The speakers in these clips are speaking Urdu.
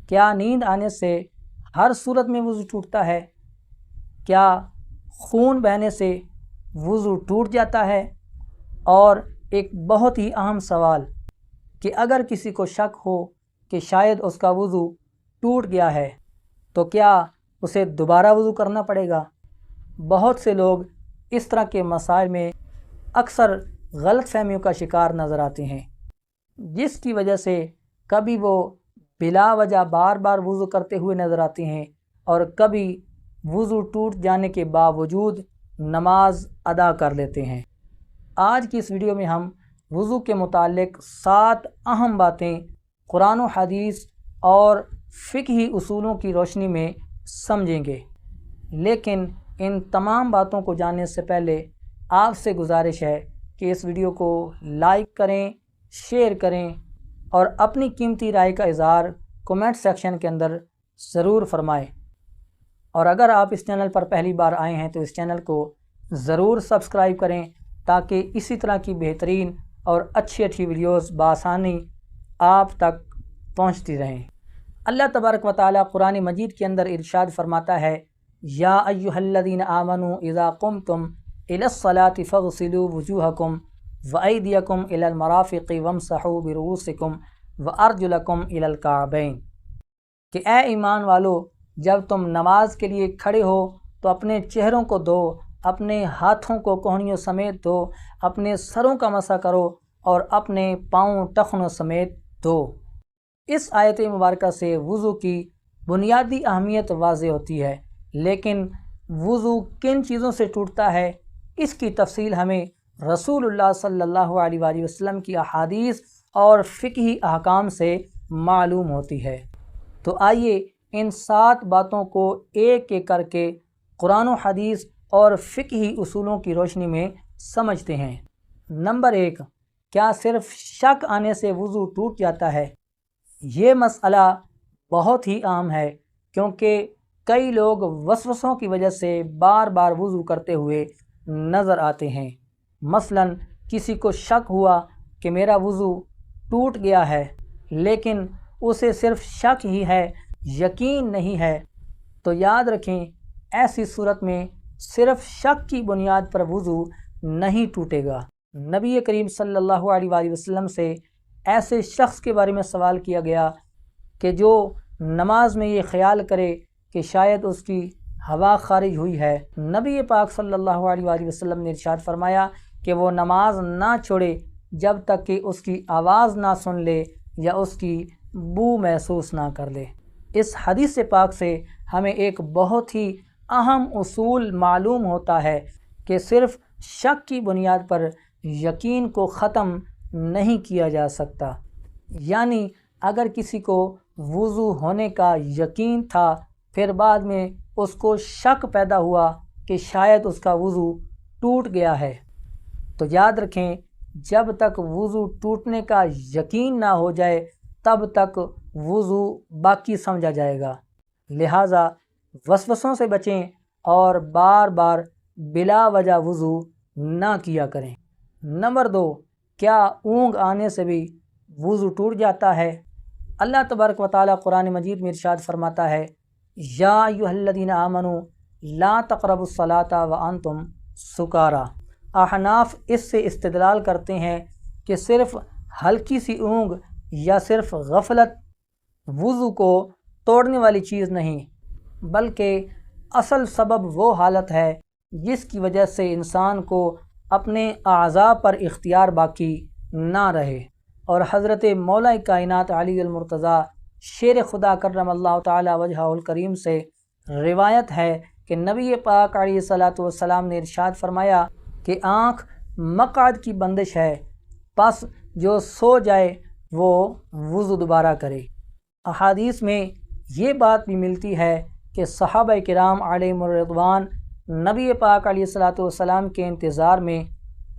کیا نیند آنے سے ہر صورت میں وضو ٹوٹتا ہے؟ کیا خون بہنے سے وضو ٹوٹ جاتا ہے؟ اور ایک بہت ہی اہم سوال کہ اگر کسی کو شک ہو کہ شاید اس کا وضو ٹوٹ گیا ہے تو کیا اسے دوبارہ وضو کرنا پڑے گا؟ بہت سے لوگ اس طرح کے مسائل میں اکثر غلط فہمیوں کا شکار نظر آتے ہیں، جس کی وجہ سے کبھی وہ بلا وجہ بار بار وضو کرتے ہوئے نظر آتے ہیں اور کبھی وضو ٹوٹ جانے کے باوجود نماز ادا کر لیتے ہیں۔ آج کی اس ویڈیو میں ہم وضو کے متعلق 7 اہم باتیں قرآن و حدیث اور فقہی اصولوں کی روشنی میں سمجھیں گے، لیکن ان تمام باتوں کو جاننے سے پہلے آپ سے گزارش ہے کہ اس ویڈیو کو لائک کریں، شیئر کریں اور اپنی قیمتی رائے کا اظہار کومنٹ سیکشن کے اندر ضرور فرمائیں۔ اور اگر آپ اس چینل پر پہلی بار آئے ہیں تو اس چینل کو ضرور سبسکرائب کریں تاکہ اسی طرح کی بہترین اور اچھی ویڈیوز بآسانی آپ تک پہنچتی رہیں۔ اللہ تبارک و تعالیٰ قرآن مجید کے اندر ارشاد فرماتا ہے، یا ایھا الذین آمنوا اذا قمتم الی الصلاۃ فاغسلوا وجوہکم وایدیکم الی المرافق وامسحوا برؤوسکم وارجلکم الی الکعبین، کہ اے ایمان والو، جب تم نماز کے لیے کھڑے ہو تو اپنے چہروں کو دھو، اپنے ہاتھوں کو کوہنیوں سمیت دھو، اپنے سروں کا مسح کرو اور اپنے پاؤں ٹخنوں سمیت دھو۔ اس آیت مبارکہ سے وضو کی بنیادی اہمیت واضح ہوتی ہے، لیکن وضو کن چیزوں سے ٹوٹتا ہے اس کی تفصیل ہمیں رسول اللہ صلی اللہ علیہ وآلہ وسلم کی احادیث اور فقہی احکام سے معلوم ہوتی ہے۔ تو آئیے ان 7 باتوں کو ایک ایک کر کے قرآن و حدیث اور فقہی اصولوں کی روشنی میں سمجھتے ہیں۔ نمبر 1، کیا صرف شک آنے سے وضو ٹوٹ جاتا ہے؟ یہ مسئلہ بہت ہی عام ہے، کیونکہ کئی لوگ وسوسوں کی وجہ سے بار بار وضو کرتے ہوئے نظر آتے ہیں۔ مثلا کسی کو شک ہوا کہ میرا وضو ٹوٹ گیا ہے، لیکن اسے صرف شک ہی ہے، یقین نہیں ہے، تو یاد رکھیں ایسی صورت میں صرف شک کی بنیاد پر وضو نہیں ٹوٹے گا۔ نبی کریم صلی اللہ علیہ وآلہ وسلم سے ایسے شخص کے بارے میں سوال کیا گیا کہ جو نماز میں یہ خیال کرے کہ شاید اس کی ہوا خارج ہوئی ہے۔ نبی پاک صلی اللہ علیہ وآلہ وسلم نے ارشاد فرمایا کہ وہ نماز نہ چھوڑے جب تک کہ اس کی آواز نہ سن لے یا اس کی بو محسوس نہ کر لے۔ اس حدیث پاک سے ہمیں ایک بہت ہی اہم اصول معلوم ہوتا ہے کہ صرف شک کی بنیاد پر یقین کو ختم نہیں کیا جا سکتا۔ یعنی اگر کسی کو وضو ہونے کا یقین تھا، پھر بعد میں اس کو شک پیدا ہوا کہ شاید اس کا وضو ٹوٹ گیا ہے، تو یاد رکھیں جب تک وضو ٹوٹنے کا یقین نہ ہو جائے تب تک وضو باقی سمجھا جائے گا۔ لہٰذا وسوسوں سے بچیں اور بار بار بلا وجہ وضو نہ کیا کریں۔ نمبر 2، کیا اونگ آنے سے بھی وضو ٹوٹ جاتا ہے؟ اللہ تبارک و تعالیٰ قرآن مجید میں ارشاد فرماتا ہے، یا ایھا الذین آمنوا لا تقربوا الصلاۃ وانتم سکارا۔ احناف اس سے استدلال کرتے ہیں کہ صرف ہلکی سی اونگ یا صرف غفلت وضو کو توڑنے والی چیز نہیں، بلکہ اصل سبب وہ حالت ہے جس کی وجہ سے انسان کو اپنے اعضاء پر اختیار باقی نہ رہے۔ اور حضرت مولا کائنات علی المرتضیٰ شیر خدا کرم اللہ تعالی وجہہ الکریم سے روایت ہے کہ نبی پاک علیہ الصلاۃ والسلام نے ارشاد فرمایا کہ آنکھ مقعد کی بندش ہے، پس جو سو جائے وہ وضو دوبارہ کرے۔ احادیث میں یہ بات بھی ملتی ہے کہ صحابہ کرام علیہم الرضوان نبی پاک علیہ الصلاۃ والسلام کے انتظار میں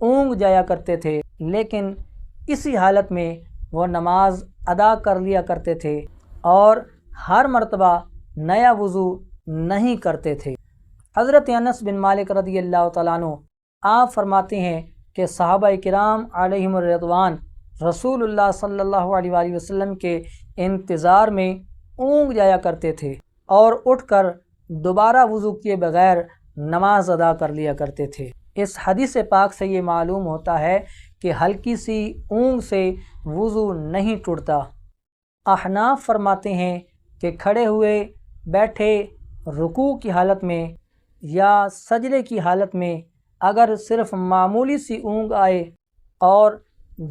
اونگ جایا کرتے تھے، لیکن اسی حالت میں وہ نماز ادا کر لیا کرتے تھے اور ہر مرتبہ نیا وضو نہیں کرتے تھے۔ حضرت انس بن مالک رضی اللہ تعالیٰ عنہ آپ فرماتے ہیں کہ صحابہ کرام علیہم الرضوان رسول اللہ صلی اللہ علیہ وآلہ وسلم کے انتظار میں اونگ جایا کرتے تھے اور اٹھ کر دوبارہ وضو کیے بغیر نماز ادا کر لیا کرتے تھے۔ اس حدیث پاک سے یہ معلوم ہوتا ہے کہ ہلکی سی اونگ سے وضو نہیں ٹوٹتا۔ احناف فرماتے ہیں کہ کھڑے ہوئے، بیٹھے، رکوع کی حالت میں یا سجدے کی حالت میں اگر صرف معمولی سی اونگ آئے اور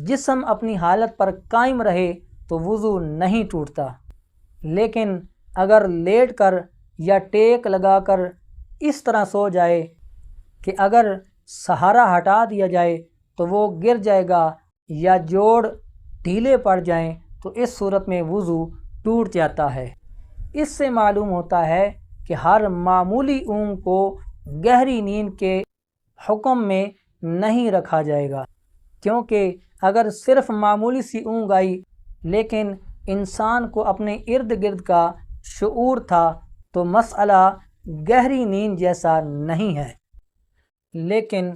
جسم اپنی حالت پر قائم رہے تو وضو نہیں ٹوٹتا، لیکن اگر لیٹ کر یا ٹیک لگا کر اس طرح سو جائے کہ اگر سہارا ہٹا دیا جائے تو وہ گر جائے گا یا جوڑ ڈھیلے پڑ جائیں تو اس صورت میں وضو ٹوٹ جاتا ہے۔ اس سے معلوم ہوتا ہے کہ ہر معمولی اونگ کو گہری نیند کے حکم میں نہیں رکھا جائے گا، کیونکہ اگر صرف معمولی سی اونگ آئی لیکن انسان کو اپنے ارد گرد کا شعور تھا تو مسئلہ گہری نیند جیسا نہیں ہے۔ لیکن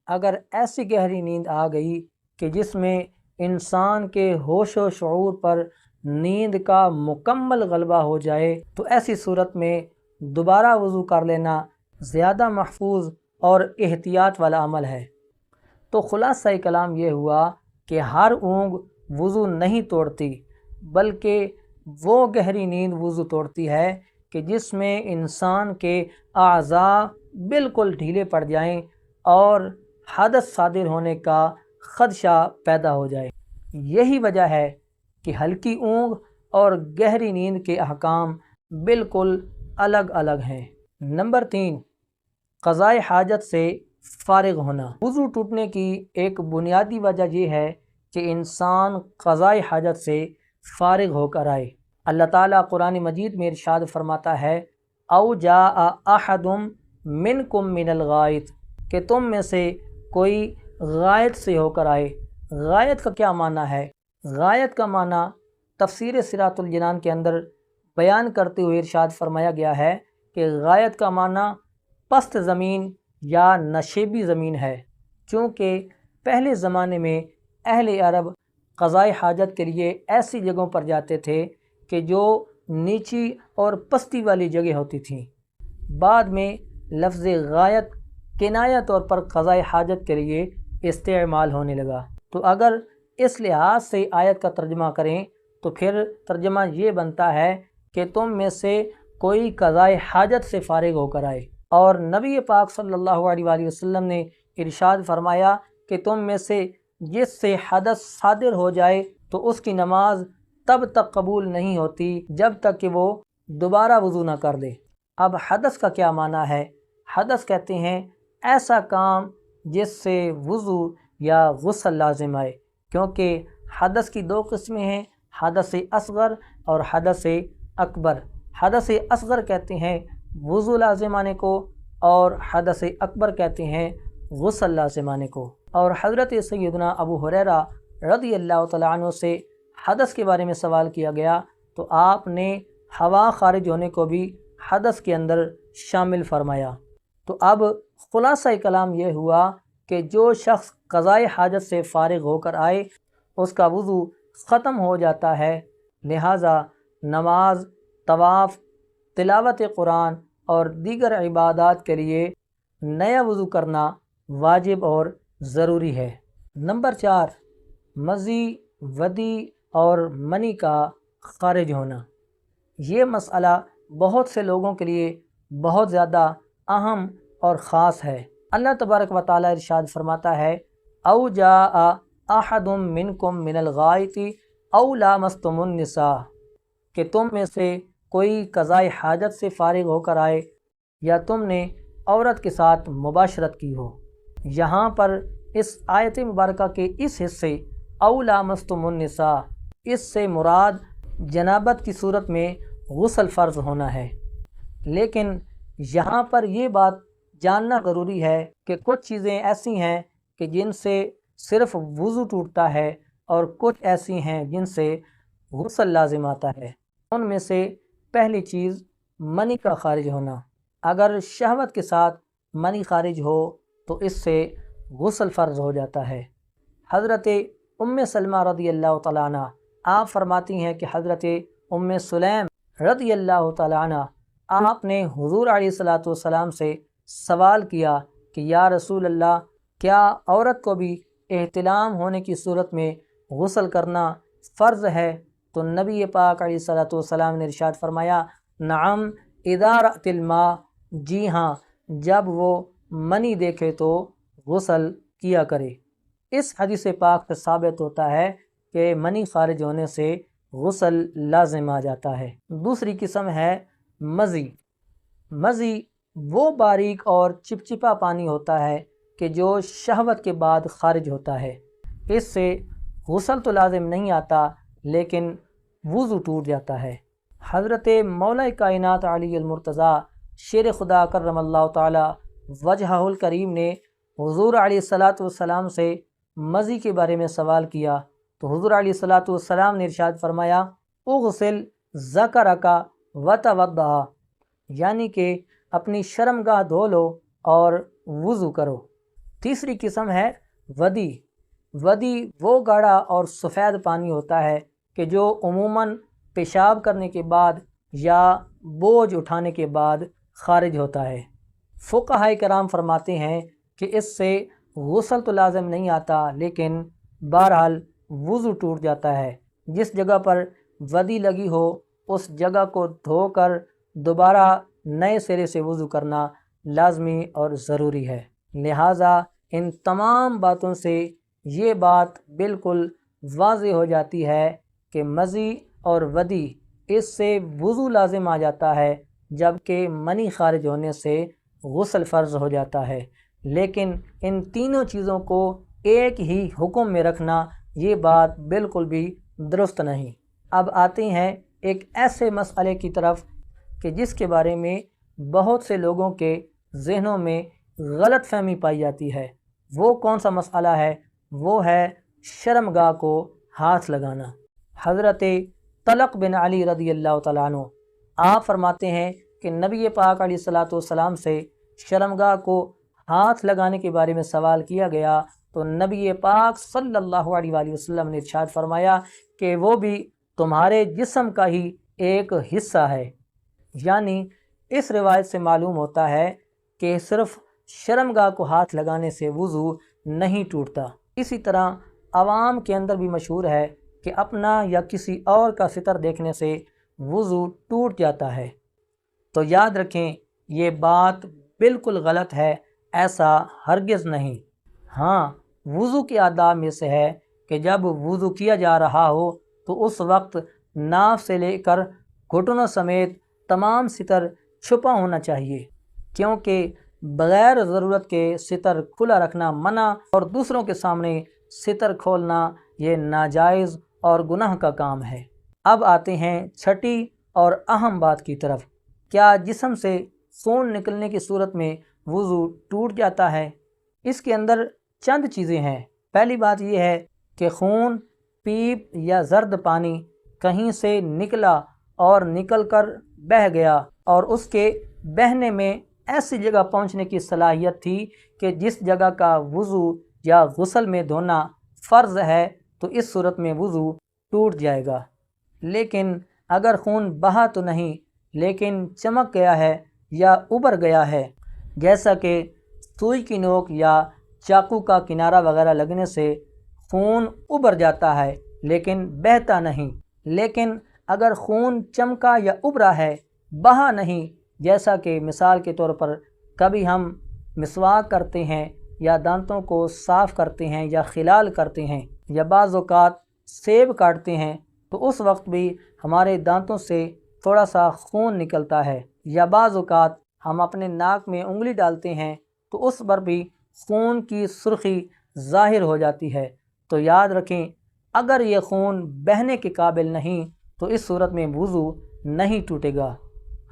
اگر ایسی گہری نیند آ گئی کہ جس میں انسان کے ہوش و شعور پر نیند کا مکمل غلبہ ہو جائے تو ایسی صورت میں دوبارہ وضو کر لینا زیادہ محفوظ اور احتیاط والا عمل ہے۔ تو خلاصہ کلام یہ ہوا کہ ہر اونگ وضو نہیں توڑتی، بلکہ وہ گہری نیند وضو توڑتی ہے کہ جس میں انسان کے اعضاء بالکل ڈھیلے پڑ جائیں اور حدث صادر ہونے کا خدشہ پیدا ہو جائے۔ یہی وجہ ہے کہ ہلکی اونگ اور گہری نیند کے احکام بالکل الگ الگ ہیں۔ نمبر 3، قضائے حاجت سے فارغ ہونا۔ وضو ٹوٹنے کی ایک بنیادی وجہ یہ ہے کہ انسان قضائے حاجت سے فارغ ہو کر آئے۔ اللہ تعالیٰ قرآن مجید میں ارشاد فرماتا ہے او جاء احد منکم من الغائط، کہ تم میں سے کوئی غائط سے ہو کر آئے۔ غائط کا کیا معنی ہے؟ غائط کا معنی تفسیر صراط الجنان کے اندر بیان کرتے ہوئے ارشاد فرمایا گیا ہے کہ غائط کا معنی پست زمین یا نشیبی زمین ہے، چونکہ پہلے زمانے میں اہل عرب قضائے حاجت کے لیے ایسی جگہوں پر جاتے تھے کہ جو نیچی اور پستی والی جگہ ہوتی تھیں۔ بعد میں لفظ غائط کنایہ طور پر قضائے حاجت کے لیے استعمال ہونے لگا۔ تو اگر اس لحاظ سے آیت کا ترجمہ کریں تو پھر ترجمہ یہ بنتا ہے کہ تم میں سے کوئی قضائے حاجت سے فارغ ہو کر آئے، اور نبی پاک صلی اللہ علیہ وآلہ وسلم نے ارشاد فرمایا کہ تم میں سے جس سے حدث صادر ہو جائے تو اس کی نماز تب تک قبول نہیں ہوتی جب تک کہ وہ دوبارہ وضو نہ کر دے۔ اب حدث کا کیا معنی ہے؟ حدث کہتے ہیں ایسا کام جس سے وضو یا غسل لازم آئے، کیونکہ حدث کی دو قسمیں ہیں، حدث اصغر اور حدث اکبر۔ حدث اصغر کہتے ہیں وضو لازم آنے کو، اور حدث اکبر کہتے ہیں غسل لازم آنے کو۔ اور حضرت سیدنا ابو ہریرہ رضی اللہ تعالیٰ عنہ سے حدث کے بارے میں سوال کیا گیا تو آپ نے ہوا خارج ہونے کو بھی حدث کے اندر شامل فرمایا۔ تو اب خلاصہ کلام یہ ہوا کہ جو شخص قضائے حاجت سے فارغ ہو کر آئے اس کا وضو ختم ہو جاتا ہے، لہٰذا نماز، طواف، تلاوت قرآن اور دیگر عبادات کے لیے نیا وضو کرنا واجب اور ضروری ہے۔ نمبر 4، مزی، ودی اور منی کا خارج ہونا۔ یہ مسئلہ بہت سے لوگوں کے لیے بہت زیادہ اہم اور خاص ہے۔ اللہ تبارک و تعالیٰ ارشاد فرماتا ہے او جاء احد منکم من الغائط او لامستم النساء، کہ تم میں سے کوئی قضائے حاجت سے فارغ ہو کر آئے یا تم نے عورت کے ساتھ مباشرت کی ہو۔ یہاں پر اس آیت مبارکہ کے اس حصے او لامستم النساء، اس سے مراد جنابت کی صورت میں غسل فرض ہونا ہے۔ لیکن یہاں پر یہ بات جاننا ضروری ہے کہ کچھ چیزیں ایسی ہیں کہ جن سے صرف وضو ٹوٹتا ہے اور کچھ ایسی ہیں جن سے غسل لازم آتا ہے۔ ان میں سے پہلی چیز منی کا خارج ہونا۔ اگر شہوت کے ساتھ منی خارج ہو تو اس سے غسل فرض ہو جاتا ہے۔ حضرت ام سلمہ رضی اللہ تعالیٰ عنہ آپ فرماتی ہیں کہ حضرت ام سلیم رضی اللہ تعالیٰ عنہ آپ نے حضور علیہ الصلاۃ والسلام سے سوال کیا کہ یا رسول اللہ، کیا عورت کو بھی احتلام ہونے کی صورت میں غسل کرنا فرض ہے؟ تو نبی پاک علیہ الصلاۃ والسلام نے ارشاد فرمایا، نعم اذا رأت الماء، جی ہاں، جب وہ منی دیکھے تو غسل کیا کرے۔ اس حدیث پاک سے ثابت ہوتا ہے کہ منی خارج ہونے سے غسل لازم آ جاتا ہے۔ دوسری قسم ہے مزی۔ مزی وہ باریک اور چپچپا پانی ہوتا ہے کہ جو شہوت کے بعد خارج ہوتا ہے۔ اس سے غسل تو لازم نہیں آتا لیکن وضو ٹوٹ جاتا ہے۔ حضرت مولا کائنات علی المرتضیٰ شیر خدا کرم اللہ تعالی وجہہ الکریم نے حضور علیہ الصلاۃ والسلام سے مزی کے بارے میں سوال کیا تو حضور علیہ الصلاۃ والسلام نے ارشاد فرمایا، اغسل ذکرک وتوضأ، یعنی کہ اپنی شرمگاہ دھو لو اور وضو کرو۔ تیسری قسم ہے ودی۔ ودی وہ گاڑھا اور سفید پانی ہوتا ہے کہ جو عموماً پیشاب کرنے کے بعد یا بوجھ اٹھانے کے بعد خارج ہوتا ہے۔ فقہاء کرام فرماتے ہیں کہ اس سے غسل تو لازم نہیں آتا لیکن بہرحال وضو ٹوٹ جاتا ہے۔ جس جگہ پر ودی لگی ہو اس جگہ کو دھو کر دوبارہ نئے سرے سے وضو کرنا لازمی اور ضروری ہے۔ لہٰذا ان تمام باتوں سے یہ بات بالکل واضح ہو جاتی ہے کہ مزی اور ودی اس سے وضو لازم آ جاتا ہے، جبکہ منی خارج ہونے سے غسل فرض ہو جاتا ہے۔ لیکن ان تینوں چیزوں کو ایک ہی حکم میں رکھنا یہ بات بالکل بھی درست نہیں۔ اب آتے ہیں ایک ایسے مسئلے کی طرف کہ جس کے بارے میں بہت سے لوگوں کے ذہنوں میں غلط فہمی پائی جاتی ہے۔ وہ کون سا مسئلہ ہے؟ وہ ہے شرمگاہ کو ہاتھ لگانا۔ حضرت طلق بن علی رضی اللہ تعالیٰ عنہ آپ فرماتے ہیں کہ نبی پاک علیہ الصلاۃ والسلام سے شرمگاہ کو ہاتھ لگانے کے بارے میں سوال کیا گیا تو نبی پاک صلی اللہ علیہ وآلہ وسلم نے ارشاد فرمایا کہ وہ بھی تمہارے جسم کا ہی ایک حصہ ہے۔ یعنی اس روایت سے معلوم ہوتا ہے کہ صرف شرمگاہ کو ہاتھ لگانے سے وضو نہیں ٹوٹتا۔ اسی طرح عوام کے اندر بھی مشہور ہے کہ اپنا یا کسی اور کا ستر دیکھنے سے وضو ٹوٹ جاتا ہے۔ تو یاد رکھیں یہ بات بالکل غلط ہے، ایسا ہرگز نہیں۔ ہاں، وضو کے آداب میں سے ہے کہ جب وضو کیا جا رہا ہو تو اس وقت ناف سے لے کر گھٹنوں سمیت تمام ستر چھپا ہونا چاہیے، کیونکہ بغیر ضرورت کے ستر کھلا رکھنا منع اور دوسروں کے سامنے ستر کھولنا یہ ناجائز اور گناہ کا کام ہے۔ اب آتے ہیں چھٹی اور اہم بات کی طرف، کیا جسم سے خون نکلنے کی صورت میں وضو ٹوٹ جاتا ہے؟ اس کے اندر چند چیزیں ہیں۔ پہلی بات یہ ہے کہ خون، پیپ یا زرد پانی کہیں سے نکلا اور نکل کر بہہ گیا اور اس کے بہنے میں ایسی جگہ پہنچنے کی صلاحیت تھی کہ جس جگہ کا وضو یا غسل میں دھونا فرض ہے تو اس صورت میں وضو ٹوٹ جائے گا۔ لیکن اگر خون بہا تو نہیں لیکن چمک گیا ہے یا ابھر گیا ہے، جیسا کہ سوئی کی نوک یا چاقو کا کنارہ وغیرہ لگنے سے خون ابھر جاتا ہے لیکن بہتا نہیں، لیکن اگر خون چمکا یا ابھرا ہے بہا نہیں، جیسا کہ مثال کے طور پر کبھی ہم مسواک کرتے ہیں یا دانتوں کو صاف کرتے ہیں یا خلال کرتے ہیں یا بعض اوقات سیب کاٹتے ہیں تو اس وقت بھی ہمارے دانتوں سے تھوڑا سا خون نکلتا ہے، یا بعض اوقات ہم اپنے ناک میں انگلی ڈالتے ہیں تو اس پر بھی خون کی سرخی ظاہر ہو جاتی ہے۔ تو یاد رکھیں اگر یہ خون بہنے کے قابل نہیں تو اس صورت میں وضو نہیں ٹوٹے گا۔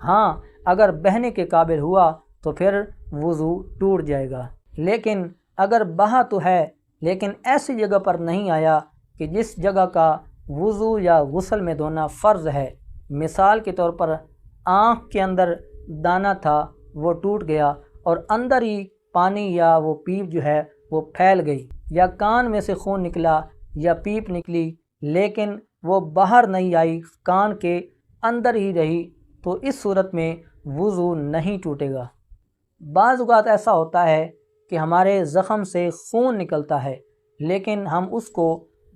ہاں، اگر بہنے کے قابل ہوا تو پھر وضو ٹوٹ جائے گا، لیکن اگر بہا تو ہے لیکن ایسی جگہ پر نہیں آیا کہ جس جگہ کا وضو یا غسل میں دھونا فرض ہے، مثال کے طور پر آنکھ کے اندر دانہ تھا وہ ٹوٹ گیا اور اندر ہی پانی یا وہ پیپ جو ہے وہ پھیل گئی، یا کان میں سے خون نکلا یا پیپ نکلی لیکن وہ باہر نہیں آئی کان کے اندر ہی رہی تو اس صورت میں وضو نہیں ٹوٹے گا۔ بعض اوقات ایسا ہوتا ہے کہ ہمارے زخم سے خون نکلتا ہے لیکن ہم اس کو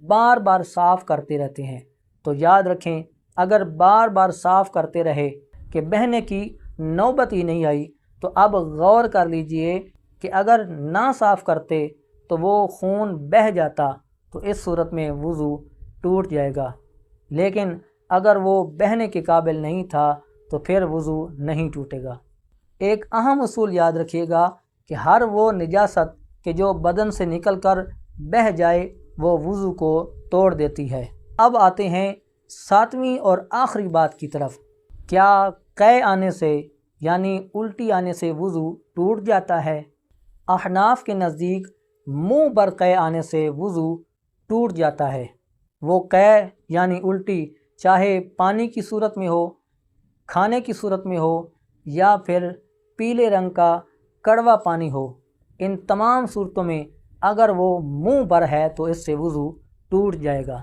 بار بار صاف کرتے رہتے ہیں، تو یاد رکھیں اگر بار بار صاف کرتے رہے کہ بہنے کی نوبت ہی نہیں آئی تو اب غور کر لیجئے کہ اگر نہ صاف کرتے تو وہ خون بہہ جاتا تو اس صورت میں وضو ٹوٹ جائے گا، لیکن اگر وہ بہنے کے قابل نہیں تھا تو پھر وضو نہیں ٹوٹے گا۔ ایک اہم اصول یاد رکھیے گا کہ ہر وہ نجاست کہ جو بدن سے نکل کر بہہ جائے وہ وضو کو توڑ دیتی ہے۔ اب آتے ہیں ساتویں اور آخری بات کی طرف، کیا قے آنے سے یعنی الٹی آنے سے وضو ٹوٹ جاتا ہے؟ احناف کے نزدیک منہ پر قے آنے سے وضو ٹوٹ جاتا ہے۔ وہ قے یعنی الٹی چاہے پانی کی صورت میں ہو، کھانے کی صورت میں ہو یا پھر پیلے رنگ کا کڑوا پانی ہو، ان تمام صورتوں میں اگر وہ منہ پر ہے تو اس سے وضو ٹوٹ جائے گا،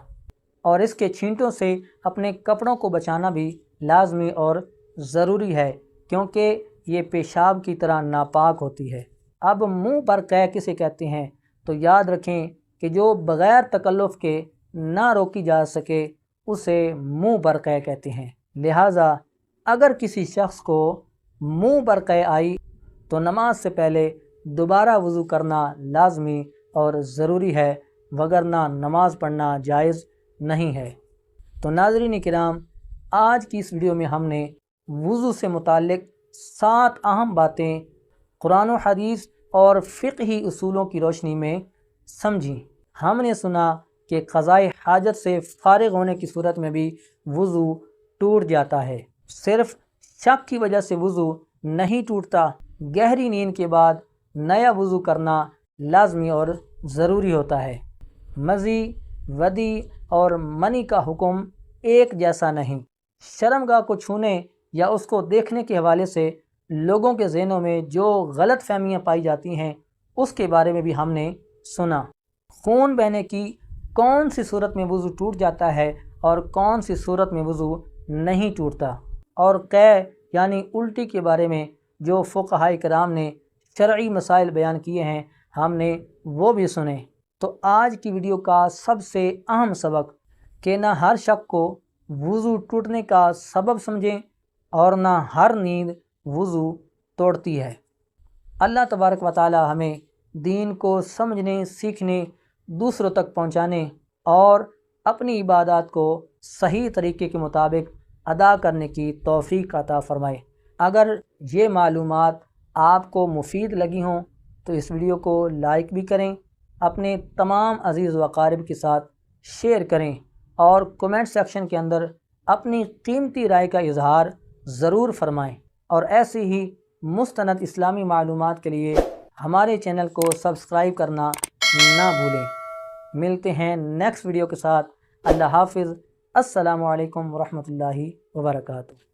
اور اس کے چھینٹوں سے اپنے کپڑوں کو بچانا بھی لازمی اور ضروری ہے کیونکہ یہ پیشاب کی طرح ناپاک ہوتی ہے۔ اب منہ پر قے کسے کہتے ہیں تو یاد رکھیں کہ جو بغیر تکلف کے نہ روکی جا سکے اسے منہ پر قے کہتے ہیں۔ لہٰذا اگر کسی شخص کو منہ پر قے آئی تو نماز سے پہلے دوبارہ وضو کرنا لازمی اور ضروری ہے، وگرنہ نماز پڑھنا جائز نہیں ہے۔ تو ناظرین کرام، آج کی اس ویڈیو میں ہم نے وضو سے متعلق 7 اہم باتیں قرآن و حدیث اور فقہی اصولوں کی روشنی میں سمجھیں۔ ہم نے سنا کہ قضائے حاجت سے فارغ ہونے کی صورت میں بھی وضو ٹوٹ جاتا ہے، صرف شک کی وجہ سے وضو نہیں ٹوٹتا، گہری نیند کے بعد نیا وضو کرنا لازمی اور ضروری ہوتا ہے۔ مزی، ودی اور منی کا حکم ایک جیسا نہیں۔ شرمگاہ کو چھونے یا اس کو دیکھنے کے حوالے سے لوگوں کے ذہنوں میں جو غلط فہمیاں پائی جاتی ہیں اس کے بارے میں بھی ہم نے سنا۔ خون بہنے کی کون سی صورت میں وضو ٹوٹ جاتا ہے اور کون سی صورت میں وضو نہیں ٹوٹتا، اور قے یعنی الٹی کے بارے میں جو فقہاء کرام نے شرعی مسائل بیان کیے ہیں ہم نے وہ بھی سنے۔ تو آج کی ویڈیو کا سب سے اہم سبق کہ نہ ہر شک کو وضو ٹوٹنے کا سبب سمجھیں اور نہ ہر نیند وضو توڑتی ہے۔ اللہ تبارک و تعالی ہمیں دین کو سمجھنے، سیکھنے، دوسروں تک پہنچانے اور اپنی عبادات کو صحیح طریقے کے مطابق ادا کرنے کی توفیق عطا فرمائے۔ اگر یہ معلومات آپ کو مفید لگی ہوں تو اس ویڈیو کو لائک بھی کریں، اپنے تمام عزیز و اقارب کے ساتھ شیئر کریں اور کومنٹ سیکشن کے اندر اپنی قیمتی رائے کا اظہار ضرور فرمائیں، اور ایسی ہی مستند اسلامی معلومات کے لیے ہمارے چینل کو سبسکرائب کرنا نہ بھولیں۔ ملتے ہیں نیکسٹ ویڈیو کے ساتھ۔ اللہ حافظ۔ السلام علیکم ورحمۃ اللہ وبرکاتہ۔